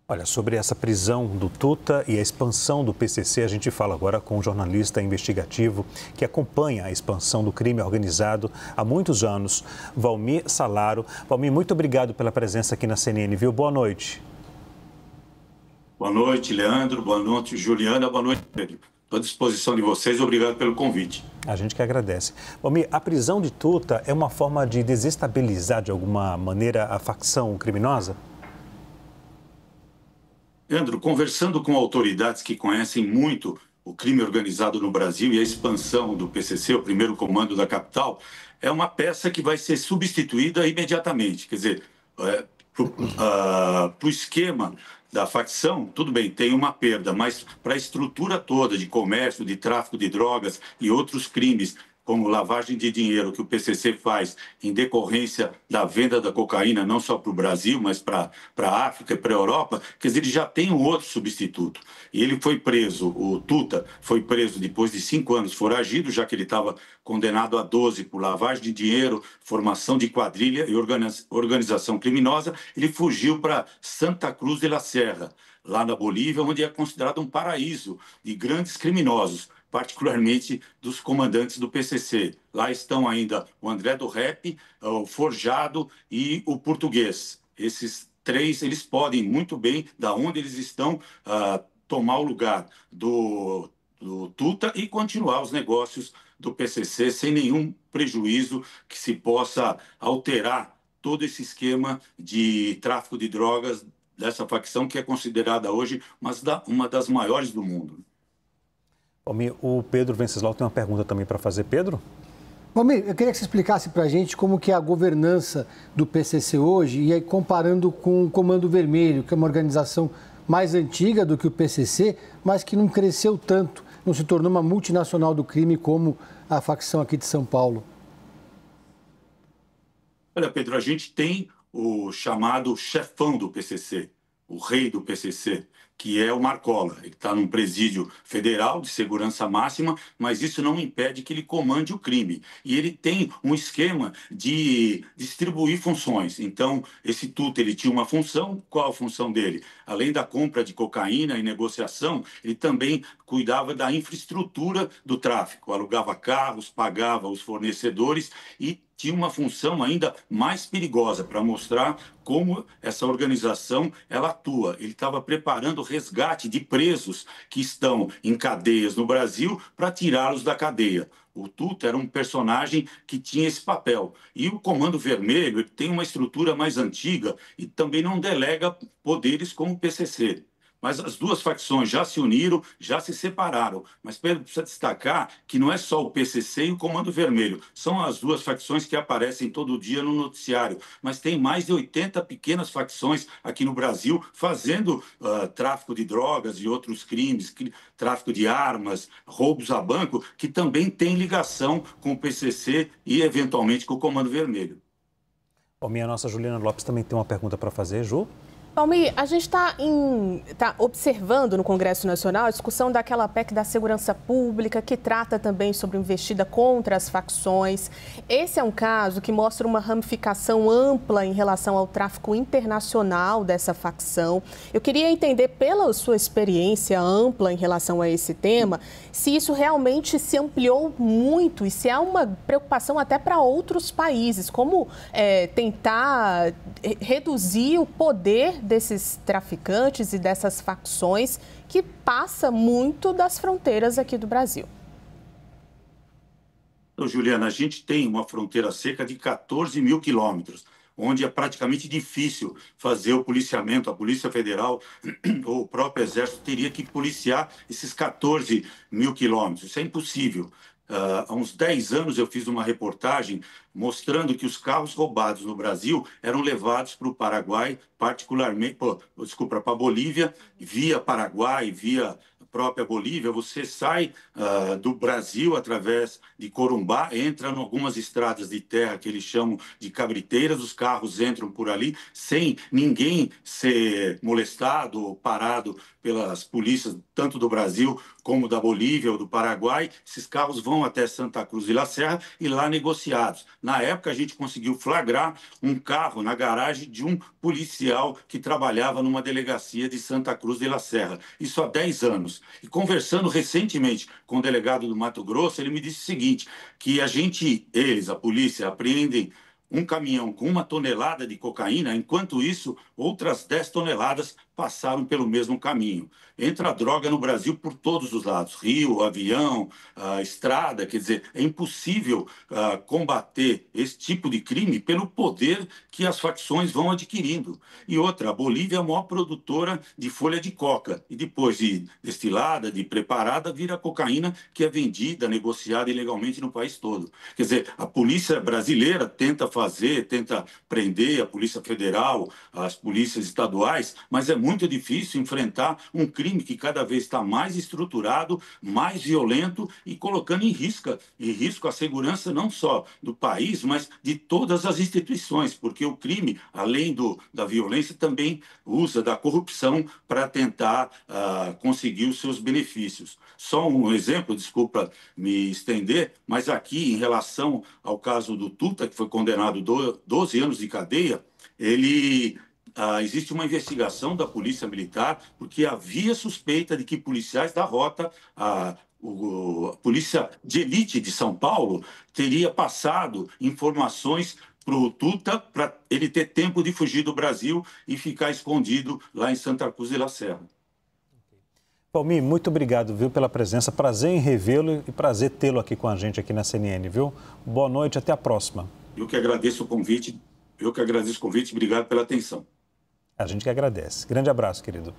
Olha, sobre essa prisão do Tuta e a expansão do PCC, a gente fala agora com um jornalista investigativo que acompanha a expansão do crime organizado há muitos anos, Valmir Salaro. Valmir, muito obrigado pela presença aqui na CNN, viu? Boa noite. Boa noite, Leandro. Boa noite, Juliana. Boa noite, Pedro. Estou à disposição de vocês. Obrigado pelo convite. A gente que agradece. Valmir, a prisão de Tuta é uma forma de desestabilizar de alguma maneira a facção criminosa? Leandro, conversando com autoridades que conhecem muito o crime organizado no Brasil e a expansão do PCC, o primeiro comando da capital, é uma peça que vai ser substituída imediatamente. Quer dizer, para o esquema da facção, tudo bem, tem uma perda, mas para a estrutura toda de comércio, de tráfico de drogas e outros crimes, como lavagem de dinheiro que o PCC faz em decorrência da venda da cocaína, não só para o Brasil, mas para a África e para a Europa, quer dizer, ele já tem um outro substituto. E ele foi preso, o Tuta foi preso depois de 5 anos foragido, já que ele estava condenado a 12 por lavagem de dinheiro, formação de quadrilha e organização criminosa. Ele fugiu para Santa Cruz de la Sierra, lá na Bolívia, onde é considerado um paraíso de grandes criminosos, particularmente dos comandantes do PCC. Lá estão ainda o André do Rep, o Forjado e o Português. Esses três, eles podem muito bem, da onde eles estão, tomar o lugar do Tuta e continuar os negócios do PCC sem nenhum prejuízo que se possa alterar todo esse esquema de tráfico de drogas dessa facção que é considerada hoje uma das maiores do mundo. O Pedro Venceslau tem uma pergunta também para fazer. Pedro? Valmir, eu queria que você explicasse para a gente como que é a governança do PCC hoje e aí comparando com o Comando Vermelho, que é uma organização mais antiga do que o PCC, mas que não cresceu tanto, não se tornou uma multinacional do crime como a facção aqui de São Paulo. Olha, Pedro, a gente tem o chamado chefão do PCC, o rei do PCC, que é o Marcola. Ele está num presídio federal de segurança máxima, mas isso não impede que ele comande o crime. E ele tem um esquema de distribuir funções. Então, esse Tuta, ele tinha uma função. Qual a função dele? Além da compra de cocaína e negociação, ele também cuidava da infraestrutura do tráfico, alugava carros, pagava os fornecedores e tinha uma função ainda mais perigosa para mostrar como essa organização ela atua. Ele estava preparando o resgate de presos que estão em cadeias no Brasil para tirá-los da cadeia. O Tuta era um personagem que tinha esse papel. E o Comando Vermelho ele tem uma estrutura mais antiga e também não delega poderes como o PCC. Mas as duas facções já se uniram, já se separaram. Mas Pedro precisa destacar que não é só o PCC e o Comando Vermelho. São as duas facções que aparecem todo dia no noticiário. Mas tem mais de 80 pequenas facções aqui no Brasil fazendo tráfico de drogas e outros crimes, tráfico de armas, roubos a banco, que também tem ligação com o PCC e, eventualmente, com o Comando Vermelho. A nossa Juliana Lopes também tem uma pergunta para fazer. Ju? Valmir, a gente está observando no Congresso Nacional a discussão daquela PEC da segurança pública, que trata também sobre investida contra as facções. Esse é um caso que mostra uma ramificação ampla em relação ao tráfico internacional dessa facção. Eu queria entender, pela sua experiência ampla em relação a esse tema, se isso realmente se ampliou muito e se há uma preocupação até para outros países, como tentar reduzir o poder desses traficantes e dessas facções que passa muito das fronteiras aqui do Brasil. Então, Juliana, a gente tem uma fronteira seca de 14 mil quilômetros, onde é praticamente difícil fazer o policiamento. A Polícia Federal ou o próprio Exército teria que policiar esses 14 mil quilômetros. Isso é impossível. Há uns 10 anos eu fiz uma reportagem mostrando que os carros roubados no Brasil eram levados para o Paraguai, particularmente, para a Bolívia, via Paraguai, via própria Bolívia, você sai do Brasil através de Corumbá, entra em algumas estradas de terra que eles chamam de cabriteiras, os carros entram por ali sem ninguém ser molestado ou parado pelas polícias, tanto do Brasil como da Bolívia ou do Paraguai. Esses carros vão até Santa Cruz de la Serra e lá negociados. Na época, a gente conseguiu flagrar um carro na garagem de um policial que trabalhava numa delegacia de Santa Cruz de la Serra. Isso há 10 anos. E conversando recentemente com o delegado do Mato Grosso, ele me disse o seguinte, que eles, a polícia, apreendem um caminhão com 1 tonelada de cocaína, enquanto isso, outras 10 toneladas passaram pelo mesmo caminho. Entra a droga no Brasil por todos os lados, rio, avião, estrada, quer dizer, é impossível combater esse tipo de crime pelo poder que as facções vão adquirindo. E outra, a Bolívia é a maior produtora de folha de coca, e depois de destilada, de preparada, vira cocaína que é vendida, negociada ilegalmente no país todo. Quer dizer, a polícia brasileira tenta prender, a Polícia Federal, as polícias estaduais, mas é muito difícil enfrentar um crime que cada vez está mais estruturado, mais violento e colocando em risco a segurança não só do país, mas de todas as instituições, porque o crime, além da violência, também usa da corrupção para tentar conseguir os seus benefícios. Só um exemplo, desculpa me estender, mas aqui, em relação ao caso do Tuta, que foi condenado 12 anos de cadeia, existe uma investigação da Polícia Militar, porque havia suspeita de que policiais da rota, a Polícia de Elite de São Paulo, teria passado informações para o Tuta, para ele ter tempo de fugir do Brasil e ficar escondido lá em Santa Cruz de la Serra. Valmir, muito obrigado, viu, pela presença. Prazer em revê-lo e prazer tê-lo aqui com a gente aqui na CNN, viu? Boa noite, até a próxima. Eu que agradeço o convite. Obrigado pela atenção. A gente que agradece. Grande abraço, querido.